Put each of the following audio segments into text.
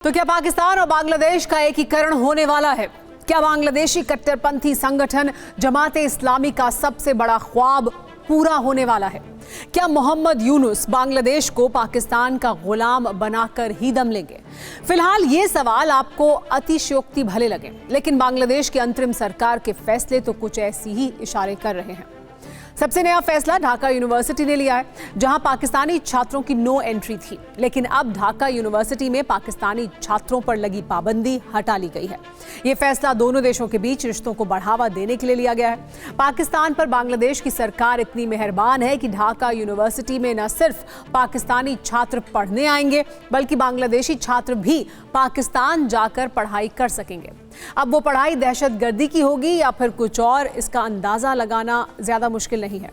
तो क्या पाकिस्तान और बांग्लादेश का एकीकरण होने वाला है? क्या बांग्लादेशी कट्टरपंथी संगठन जमाते इस्लामी का सबसे बड़ा ख्वाब पूरा होने वाला है? क्या मोहम्मद यूनुस बांग्लादेश को पाकिस्तान का गुलाम बनाकर ही दम लेंगे? फिलहाल ये सवाल आपको अतिशयोक्ति भले लगे, लेकिन बांग्लादेश की अंतरिम सरकार के फैसले तो कुछ ऐसी ही इशारे कर रहे हैं। सबसे नया फैसला ढाका यूनिवर्सिटी ने लिया है, जहां पाकिस्तानी छात्रों की नो एंट्री थी, लेकिन अब ढाका यूनिवर्सिटी में पाकिस्तानी छात्रों पर लगी पाबंदी हटा ली गई है। यह फैसला दोनों देशों के बीच रिश्तों को बढ़ावा देने के लिए लिया गया है। पाकिस्तान पर बांग्लादेश की सरकार इतनी मेहरबान है कि ढाका यूनिवर्सिटी में न सिर्फ पाकिस्तानी छात्र पढ़ने आएंगे, बल्कि बांग्लादेशी छात्र भी पाकिस्तान जाकर पढ़ाई कर सकेंगे। अब वो पढ़ाई दहशतगर्दी की होगी या फिर कुछ और, इसका अंदाजा लगाना ज्यादा मुश्किल नहीं है।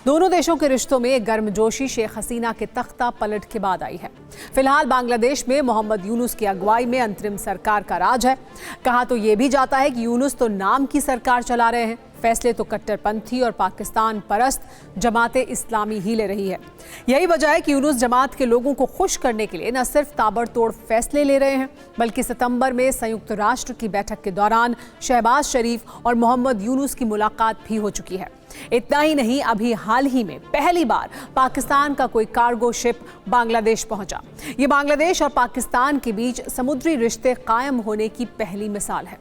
दोनों देशों के रिश्तों में गर्मजोशी शेख हसीना के तख्ता पलट के बाद आई है। फिलहाल बांग्लादेश में मोहम्मद यूनुस की अगुवाई में अंतरिम सरकार का राज है। कहा तो ये भी जाता है कि यूनुस तो नाम की सरकार चला रहे हैं, फैसले तो कट्टरपंथी और पाकिस्तान परस्त जमाते इस्लामी ही ले रही है। यही वजह है कि यूनुस जमात के लोगों को खुश करने के लिए न सिर्फ ताबड़तोड़ फैसले ले रहे हैं, बल्कि सितंबर में संयुक्त राष्ट्र की बैठक के दौरान शहबाज शरीफ और मोहम्मद यूनुस की मुलाकात भी हो चुकी है। इतना ही नहीं, अभी हाल ही में पहली बार पाकिस्तान का कोई कार्गो शिप बांग्लादेश पहुंचा। ये बांग्लादेश और पाकिस्तान के बीच समुद्री रिश्ते कायम होने की पहली मिसाल है।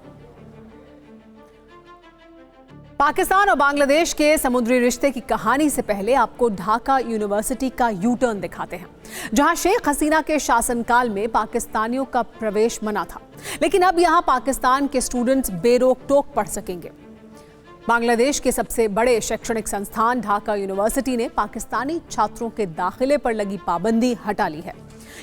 पाकिस्तान और बांग्लादेश के समुद्री रिश्ते की कहानी से पहले आपको ढाका यूनिवर्सिटी का यू टर्न दिखाते हैं, जहां शेख हसीना के शासनकाल में पाकिस्तानियों का प्रवेश मना था, लेकिन अब यहां पाकिस्तान के स्टूडेंट्स बेरोक टोक पढ़ सकेंगे। बांग्लादेश के सबसे बड़े शैक्षणिक संस्थान ढाका यूनिवर्सिटी ने पाकिस्तानी छात्रों के दाखिले पर लगी पाबंदी हटा ली है।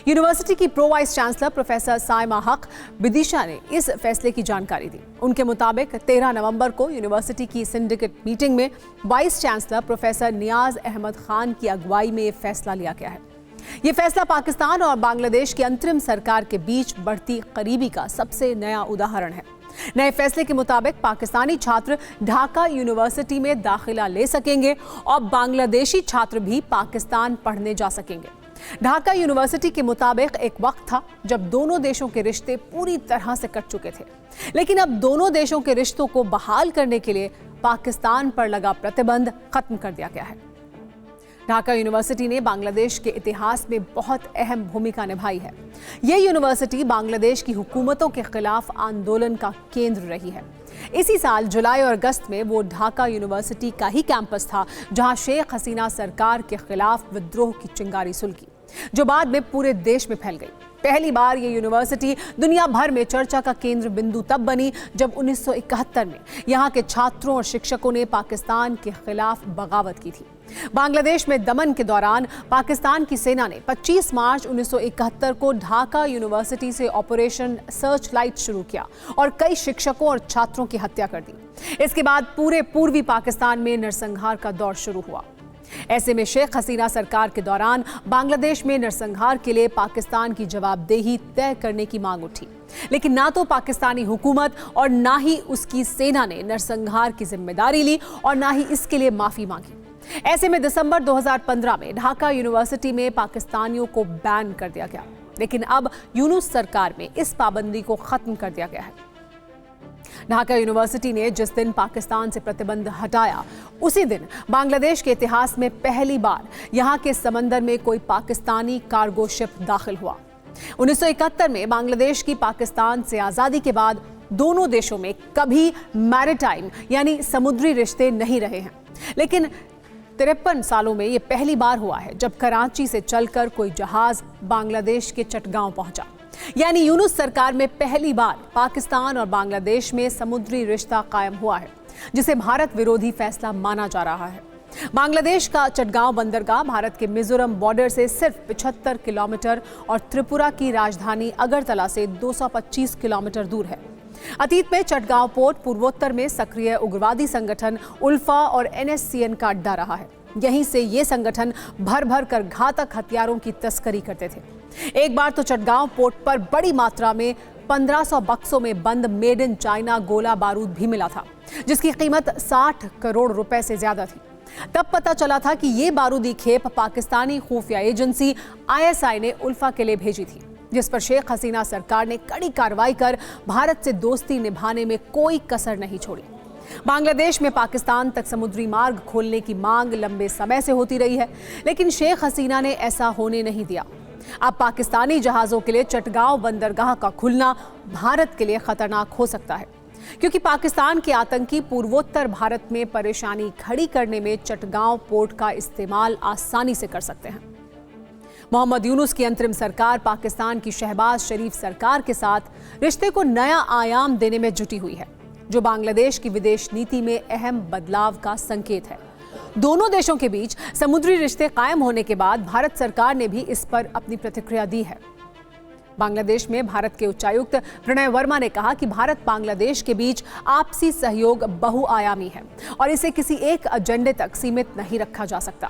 यूनिवर्सिटी की pro vice chancellor professor Saima हक बिदिशा ने इस फैसले की जानकारी दी। उनके मुताबिक 13 नवंबर को यूनिवर्सिटी की सिंडिकेट मीटिंग में वाइस चांसलर प्रोफेसर नियाज अहमद खान की अगुवाई में यह फैसला लिया गया है। यह फैसला पाकिस्तान और बांग्लादेश की अंतरिम सरकार के बीच बढ़ती करीबी का सबसे नया उदाहरण है। नए फैसले के मुताबिक पाकिस्तानी छात्र ढाका यूनिवर्सिटी में दाखिला ले सकेंगे और बांग्लादेशी छात्र भी पाकिस्तान पढ़ने जा सकेंगे। ढाका यूनिवर्सिटी के मुताबिक एक वक्त था जब दोनों देशों के रिश्ते पूरी तरह से कट चुके थे, लेकिन अब दोनों देशों के रिश्तों को बहाल करने के लिए पाकिस्तान पर लगा प्रतिबंध खत्म कर दिया गया है। ढाका यूनिवर्सिटी ने बांग्लादेश के इतिहास में बहुत अहम भूमिका निभाई है। यह यूनिवर्सिटी बांग्लादेश की हुकूमतों के खिलाफ आंदोलन का केंद्र रही है। इसी साल जुलाई और अगस्त में वो ढाका यूनिवर्सिटी का ही कैंपस था जहां शेख हसीना सरकार के खिलाफ विद्रोह की चिंगारी सुलगी, जो बाद में पूरे देश में फैल गई। पहली बार ये यूनिवर्सिटी दुनिया भर में चर्चा का केंद्र बिंदु तब बनी जब 1971 में यहाँ के छात्रों और शिक्षकों ने पाकिस्तान के खिलाफ बगावत की थी। बांग्लादेश में दमन के दौरान पाकिस्तान की सेना ने 25 मार्च 1971 को ढाका यूनिवर्सिटी से ऑपरेशन सर्च लाइट शुरू किया और कई शिक्षकों और छात्रों की हत्या कर दी। इसके बाद पूरे पूर्वी पाकिस्तान में नरसंहार का दौर शुरू हुआ। ऐसे में शेख हसीना सरकार के दौरान बांग्लादेश में नरसंहार के लिए पाकिस्तान की जवाबदेही तय करने की मांग उठी, लेकिन ना तो पाकिस्तानी हुकूमत और ना ही उसकी सेना ने नरसंहार की जिम्मेदारी ली और ना ही इसके लिए माफी मांगी। ऐसे में दिसंबर 2015 में ढाका यूनिवर्सिटी में पाकिस्तानियों को बैन कर दिया गया, लेकिन अब यूनुस सरकार में इस पाबंदी को खत्म कर दिया गया है। ढाका यूनिवर्सिटी ने जिस दिन पाकिस्तान से प्रतिबंध हटाया, उसी दिन बांग्लादेश के इतिहास में पहली बार यहां के समंदर में कोई पाकिस्तानी कार्गो शिप दाखिल हुआ। 1971 में बांग्लादेश की पाकिस्तान से आजादी के बाद दोनों देशों में कभी मैरिटाइम यानी समुद्री रिश्ते नहीं रहे हैं, लेकिन 53 सालों में यह पहली बार हुआ है जब कराची से चलकर कोई जहाज बांग्लादेश के चटगांव पहुंचा। यानी यूनुस सरकार में पहली बार पाकिस्तान और बांग्लादेश में समुद्री रिश्ता कायम हुआ है, जिसे भारत विरोधी फैसला माना जा रहा है। बांग्लादेश का चटगांव बंदरगाह भारत के मिजोरम बॉर्डर से सिर्फ 75 किलोमीटर और त्रिपुरा की राजधानी अगरतला से 225 किलोमीटर दूर है। अतीत में चटगांव पोर्ट पूर्वोत्तर में सक्रिय उग्रवादी संगठन उल्फा और NSCN का अड्डा रहा है। यहीं से ये संगठन भर भर कर घातक हथियारों की तस्करी करते थे। एक बार तो चटगांव पोर्ट पर बड़ी मात्रा में 1500 बक्सों में बंद मेड इन चाइना गोला बारूद भी मिला था, जिसकी कीमत 60 करोड़ रुपए से ज्यादा थी। तब पता चला था कि ये बारूदी खेप पाकिस्तानी खुफिया एजेंसी ISI ने उल्फा के लिए भेजी थी। जिस पर शेख हसीना सरकार ने कड़ी कार्रवाई कर भारत से दोस्ती निभाने में कोई कसर नहीं छोड़ी। बांग्लादेश में पाकिस्तान तक समुद्री मार्ग खोलने की मांग लंबे समय से होती रही है, लेकिन शेख हसीना ने ऐसा होने नहीं दिया। अब पाकिस्तानी जहाजों के लिए चटगांव बंदरगाह का खुलना भारत के लिए खतरनाक हो सकता है, क्योंकि पाकिस्तान के आतंकी पूर्वोत्तर भारत में परेशानी खड़ी करने में चटगांव पोर्ट का इस्तेमाल आसानी से कर सकते हैं। मोहम्मद यूनुस की अंतरिम सरकार पाकिस्तान की शहबाज शरीफ सरकार के साथ रिश्ते को नया आयाम देने में जुटी हुई है, जो बांग्लादेश की विदेश नीति में अहम बदलाव का संकेत है। दोनों देशों के बीच समुद्री रिश्ते कायम होने के बाद भारत सरकार ने भी इस पर अपनी प्रतिक्रिया दी है। बांग्लादेश में भारत के उच्चायुक्त प्रणय वर्मा ने कहा कि भारत बांग्लादेश के बीच आपसी सहयोग बहुआयामी है और इसे किसी एक एजेंडे तक सीमित नहीं रखा जा सकता।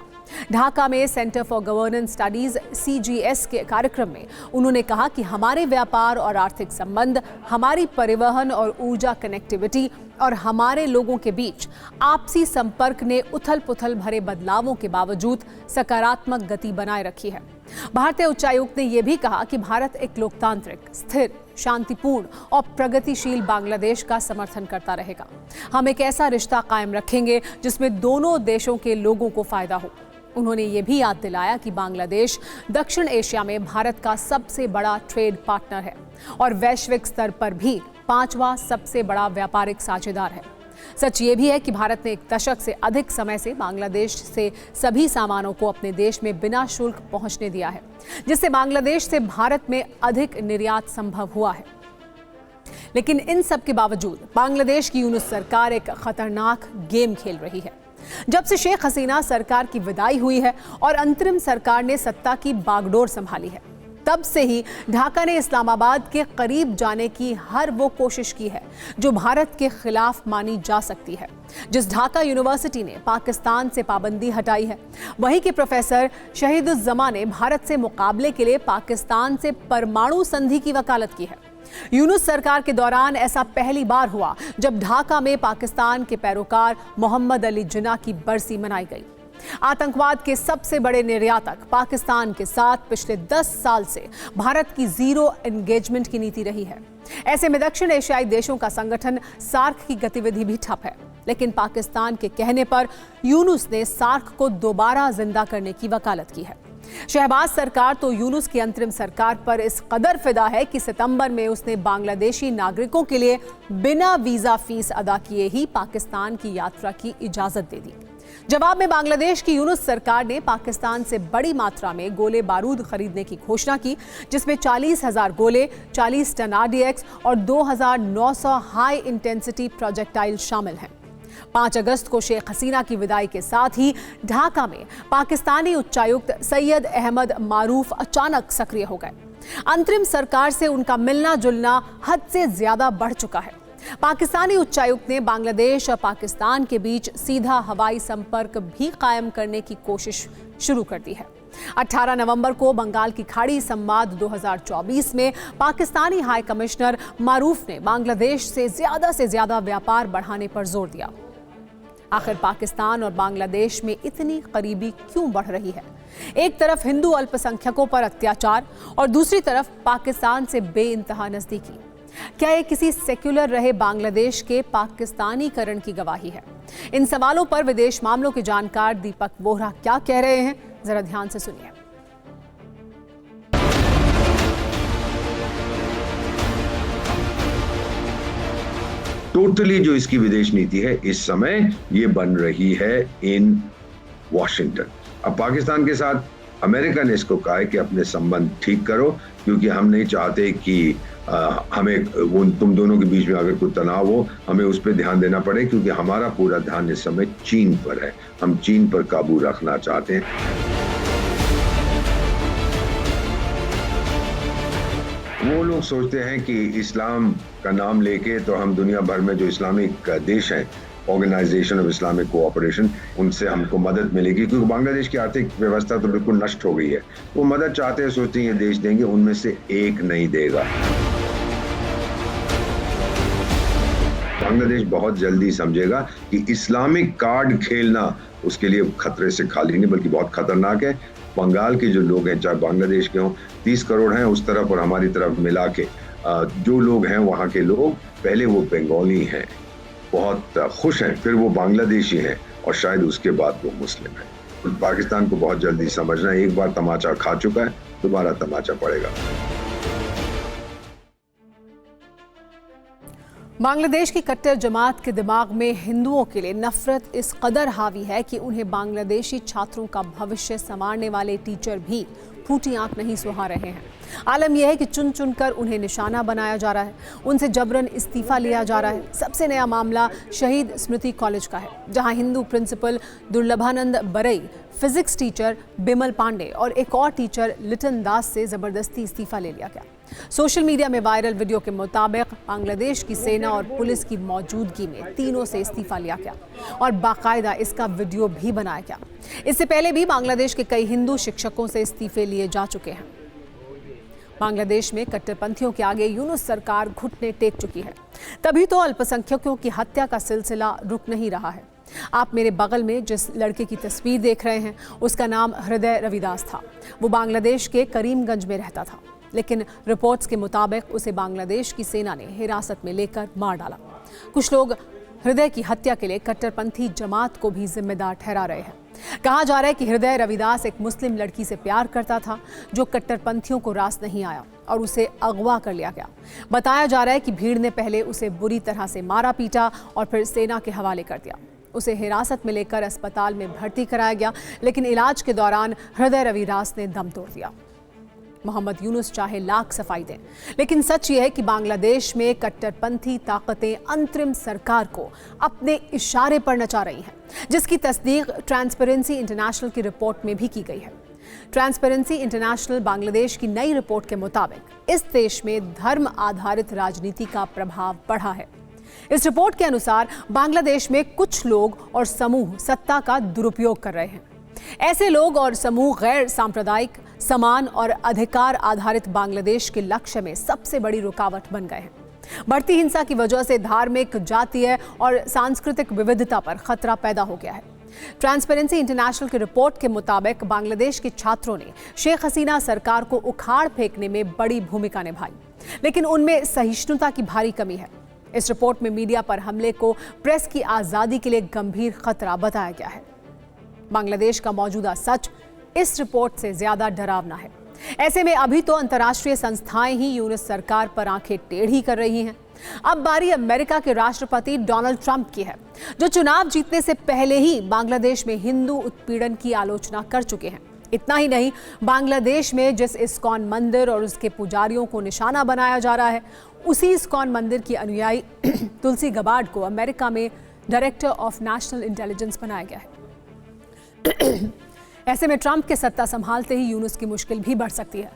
ढाका में centre for governance studies (CGS) के कार्यक्रम में उन्होंने कहा कि हमारे व्यापार और आर्थिक संबंध, हमारी परिवहन और ऊर्जा कनेक्टिविटी और हमारे लोगों के बीच आपसी संपर्क ने उथल-पुथल भरे बदलावों के बावजूद सकारात्मक गति बनाए रखी है। भारतीय उच्चायुक्त ने यह भी कहा कि भारत एक लोकतांत्रिक, स्थिर, शांतिपूर्ण और प्रगतिशील बांग्लादेश का समर्थन करता रहेगा। हम एक ऐसा रिश्ता कायम रखेंगे जिसमें दोनों देशों के लोगों को फायदा हो। उन्होंने ये भी याद दिलाया कि बांग्लादेश दक्षिण एशिया में भारत का सबसे बड़ा ट्रेड पार्टनर है और वैश्विक स्तर पर भी 5वां सबसे बड़ा व्यापारिक साझेदार है। सच ये भी है कि भारत ने एक दशक से अधिक समय से बांग्लादेश से सभी सामानों को अपने देश में बिना शुल्क पहुंचने दिया है, जिससे बांग्लादेश से भारत में अधिक निर्यात संभव हुआ है। लेकिन इन सब के बावजूद बांग्लादेश की यूनुस सरकार एक खतरनाक गेम खेल रही है। जब से शेख हसीना सरकार की विदाई हुई है और अंतरिम सरकार ने सत्ता की बागडोर संभाली है, तब से ही ढाका ने इस्लामाबाद के करीब जाने की हर वो कोशिश की है जो भारत के खिलाफ मानी जा सकती है। जिस ढाका यूनिवर्सिटी ने पाकिस्तान से पाबंदी हटाई है, वहीं के प्रोफेसर शहीदुज्जमा ने भारत से मुकाबले के लिए पाकिस्तान से परमाणु संधि की वकालत की है। यूनुस सरकार के दौरान ऐसा पहली बार हुआ जब ढाका में पाकिस्तान के पैरोकार मोहम्मद अली जिन्ना की बरसी मनाई गई। आतंकवाद के सबसे बड़े निर्यातक पाकिस्तान के साथ पिछले 10 साल से भारत की जीरो एंगेजमेंट की नीति रही है। ऐसे में दक्षिण एशियाई देशों का संगठन सार्क की गतिविधि भी ठप है, लेकिन पाकिस्तान के कहने पर यूनुस ने सार्क को दोबारा जिंदा करने की वकालत की है। शहबाज सरकार तो यूनुस की अंतरिम सरकार पर इस कदर फिदा है कि सितंबर में उसने बांग्लादेशी नागरिकों के लिए बिना वीजा फीस अदा किए ही पाकिस्तान की यात्रा की इजाजत दे दी। जवाब में बांग्लादेश की यूनुस सरकार ने पाकिस्तान से बड़ी मात्रा में गोले बारूद खरीदने की घोषणा की, जिसमें 40,000 गोले, 40 टन RDX और 2,900 हाई इंटेंसिटी प्रोजेक्टाइल शामिल हैं। 5 अगस्त को शेख हसीना की विदाई के साथ ही ढाका में पाकिस्तानी उच्चायुक्त सैयद अहमद मारूफ अचानक सक्रिय हो गए। अंतरिम सरकार से उनका मिलना जुलना हद से ज्यादा बढ़ चुका है। पाकिस्तानी उच्चायुक्त ने बांग्लादेश और पाकिस्तान के बीच सीधा हवाई संपर्क भी कायम करने की कोशिश शुरू कर दी है। 18 नवंबर को बंगाल की खाड़ी संवाद 2024 में पाकिस्तानी हाई कमिश्नर मारूफ ने बांग्लादेश से ज्यादा व्यापार बढ़ाने पर जोर दिया। आखिर पाकिस्तान और बांग्लादेश में इतनी करीबी क्यों बढ़ रही है? एक तरफ हिंदू अल्पसंख्यकों पर अत्याचार और दूसरी तरफ पाकिस्तान से बेइंतहा नजदीकी। क्या ये किसी सेक्युलर रहे बांग्लादेश के पाकिस्तानीकरण की गवाही है? इन सवालों पर विदेश मामलों के जानकार दीपक वोहरा क्या कह रहे हैं, जरा ध्यान से सुनिए। टोटली जो इसकी विदेश नीति है इस समय ये बन रही है इन वॉशिंगटन। अब पाकिस्तान के साथ अमेरिका ने इसको कहा है कि अपने संबंध ठीक करो, क्योंकि हम नहीं चाहते कि हमें तुम दोनों के बीच में अगर कोई तनाव हो, हमें उस पर ध्यान देना पड़े, क्योंकि हमारा पूरा ध्यान इस समय चीन पर है। हम चीन पर काबू रखना चाहते हैं। वो लोग सोचते हैं कि इस्लाम का नाम लेके तो हम दुनिया भर में जो इस्लामिक देश हैं, ऑर्गेनाइजेशन ऑफ इस्लामिक कोऑपरेशन, उनसे हमको मदद मिलेगी, क्योंकि बांग्लादेश की आर्थिक व्यवस्था तो बिल्कुल नष्ट हो गई है। वो मदद चाहते हैं, सोचते हैं ये देश देंगे, उनमें से एक नहीं देगा। बांग्लादेश बहुत जल्दी समझेगा कि इस्लामिक कार्ड खेलना उसके लिए खतरे से खाली नहीं बल्कि बहुत खतरनाक है। बंगाल के जो लोग हैं, चाहे बांग्लादेश के हों, 30 करोड़ हैं उस तरफ और हमारी तरफ मिला के जो लोग हैं वहाँ के लोग, पहले वो बंगाली हैं, बहुत खुश हैं, फिर वो बांग्लादेशी हैं और शायद उसके बाद वो मुस्लिम हैं। तो पाकिस्तान को बहुत जल्दी समझना है, एक बार तमाचा खा चुका है, दोबारा तमाचा पड़ेगा। बांग्लादेश की कट्टर जमात के दिमाग में हिंदुओं के लिए नफरत इस कदर हावी है कि उन्हें बांग्लादेशी छात्रों का भविष्य संवारने वाले टीचर भी फूटी आंख नहीं सुहा रहे हैं। आलम यह है कि चुन चुनकर उन्हें निशाना बनाया जा रहा है, उनसे जबरन इस्तीफा लिया जा रहा है। सबसे नया मामला शहीद स्मृति कॉलेज का है, जहां हिंदू प्रिंसिपल दुर्लभानंद बरई, फिजिक्स टीचर बिमल पांडे और एक और टीचर लिटन दास से जबरदस्ती इस्तीफा ले लिया गया। सोशल मीडिया में वायरल वीडियो के मुताबिक बांग्लादेश की सेना और पुलिस की मौजूदगी में तीनों से इस्तीफा लिया गया और बाकायदा इसका वीडियो भी बनाया गया। इससे पहले भी बांग्लादेश के कई हिंदू शिक्षकों से इस्तीफे लिए जा चुके हैं। बांग्लादेश में कट्टरपंथियों के आगे यूनुस सरकार घुटने टेक चुकी है, तभी तो अल्पसंख्यकों की हत्या का सिलसिला रुक नहीं रहा है। आप मेरे बगल में जिस लड़के की तस्वीर देख रहे हैं, उसका नाम हृदय रविदास था। वो बांग्लादेश के करीमगंज में रहता था, लेकिन रिपोर्ट्स के मुताबिक उसे बांग्लादेश की सेना ने हिरासत में लेकर मार डाला। कुछ लोग हृदय की हत्या के लिए कट्टरपंथी जमात को भी जिम्मेदार ठहरा रहे हैं। कहा जा रहा है कि हृदय रविदास एक मुस्लिम लड़की से प्यार करता था, जो कट्टरपंथियों को रास नहीं आया और उसे अगवा कर लिया गया। बताया जा रहा है कि भीड़ ने पहले उसे बुरी तरह से मारा पीटा और फिर सेना के हवाले कर दिया। उसे हिरासत में लेकर अस्पताल में भर्ती कराया गया, लेकिन इलाज के दौरान हृदय रविदास ने दम तोड़ दिया। मोहम्मद यूनुस चाहे लाख सफाई दें, लेकिन सच यह है कि बांग्लादेश में कट्टरपंथी ताकतें अंतरिम सरकार को अपने इशारे पर नचा रही हैं, जिसकी तस्दीक ट्रांसपेरेंसी इंटरनेशनल की रिपोर्ट में भी की गई है। ट्रांसपेरेंसी इंटरनेशनल बांग्लादेश की नई रिपोर्ट के मुताबिक इस देश में धर्म आधारित राजनीति का प्रभाव बढ़ा है। इस रिपोर्ट के अनुसार बांग्लादेश में कुछ लोग और समूह सत्ता का दुरुपयोग कर रहे हैं। ऐसे लोग और समूह गैर सांप्रदायिक, समान और अधिकार आधारित बांग्लादेश के लक्ष्य में सबसे बड़ी रुकावट बन गए हैं। बढ़ती हिंसा की वजह से धार्मिक, जातीय और सांस्कृतिक विविधता पर खतरा पैदा हो गया है। ट्रांसपेरेंसी इंटरनेशनल की रिपोर्ट के मुताबिक बांग्लादेश के छात्रों ने शेख हसीना सरकार को उखाड़ फेंकने में बड़ी भूमिका निभाई, लेकिन उनमें सहिष्णुता की भारी कमी है। इस रिपोर्ट में मीडिया पर हमले को प्रेस की आज़ादी के लिए गंभीर खतरा बताया गया है। बांग्लादेश का मौजूदा सच इस रिपोर्ट से ज्यादा डरावना है। ऐसे में अभी तो अंतर्राष्ट्रीय संस्थाएं ही यूनुस सरकार पर आंखें टेढ़ी कर रही हैं। अब बारी अमेरिका के राष्ट्रपति डोनाल्ड ट्रंप की है, जो चुनाव जीतने से पहले ही बांग्लादेश में हिंदू उत्पीड़न की आलोचना कर चुके हैं। इतना ही नहीं, बांग्लादेश में जिस इस्कॉन मंदिर और उसके पुजारियों को निशाना बनाया जा रहा है, उसी इस्कॉन मंदिर की अनुयायी तुलसी गबार्ड को अमेरिका में डायरेक्टर ऑफ नेशनल इंटेलिजेंस बनाया गया है। ऐसे में ट्रंप के सत्ता संभालते ही यूनुस की मुश्किल भी बढ़ सकती है।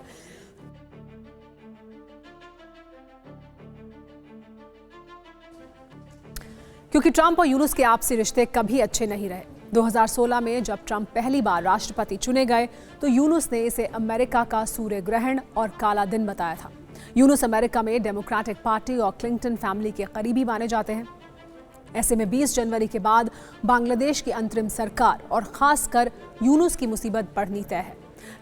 क्योंकि ट्रंप और यूनुस के आपसी रिश्ते कभी अच्छे नहीं रहे। 2016 में जब ट्रंप पहली बार राष्ट्रपति चुने गए तो यूनुस ने इसे अमेरिका का सूर्य ग्रहण और काला दिन बताया था। यूनुस अमेरिका में डेमोक्रेटिक पार्टी और क्लिंटन फैमिली के करीबी माने जाते हैं। ऐसे में 20 जनवरी के बाद बांग्लादेश की अंतरिम सरकार और खासकर यूनुस की मुसीबत बढ़नी तय है।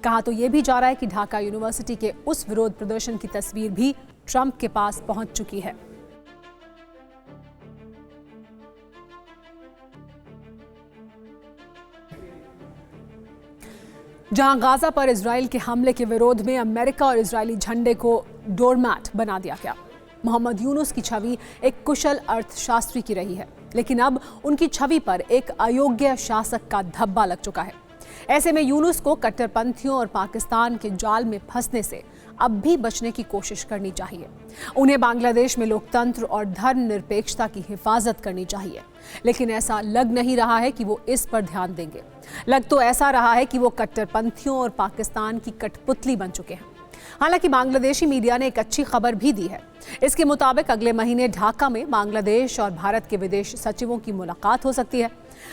कहा तो यह भी जा रहा है कि ढाका यूनिवर्सिटी के उस विरोध प्रदर्शन की तस्वीर भी ट्रंप के पास पहुंच चुकी है। जहां गाजा पर इजराइल के हमले के विरोध में अमेरिका और इजरायली झंडे को डोरमैट बना दिया गया। मोहम्मद यूनुस की छवि एक कुशल अर्थशास्त्री की रही है, लेकिन अब उनकी छवि पर एक अयोग्य शासक का धब्बा लग चुका है। ऐसे में यूनुस को कट्टरपंथियों और पाकिस्तान के जाल में फंसने से अब भी बचने की कोशिश करनी चाहिए। उन्हें बांग्लादेश में लोकतंत्र और धर्मनिरपेक्षता की हिफाजत करनी चाहिए, लेकिन ऐसा लग नहीं रहा है कि वो इस पर ध्यान देंगे। लग तो ऐसा रहा है कि वो कट्टरपंथियों और पाकिस्तान की कठपुतली बन चुके हैं। हालांकि बांग्लादेशी मीडिया ने एक अच्छी खबर भी दी है। इसके मुताबिक अगले महीने ढाका में बांग्लादेश और भारत के विदेश सचिवों की मुलाकात हो सकती है।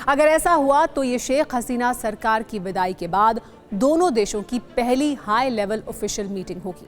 अगर ऐसा हुआ तो ये शेख हसीना सरकार की विदाई के बाद दोनों देशों की पहली हाई लेवल ऑफिशियल मीटिंग होगी।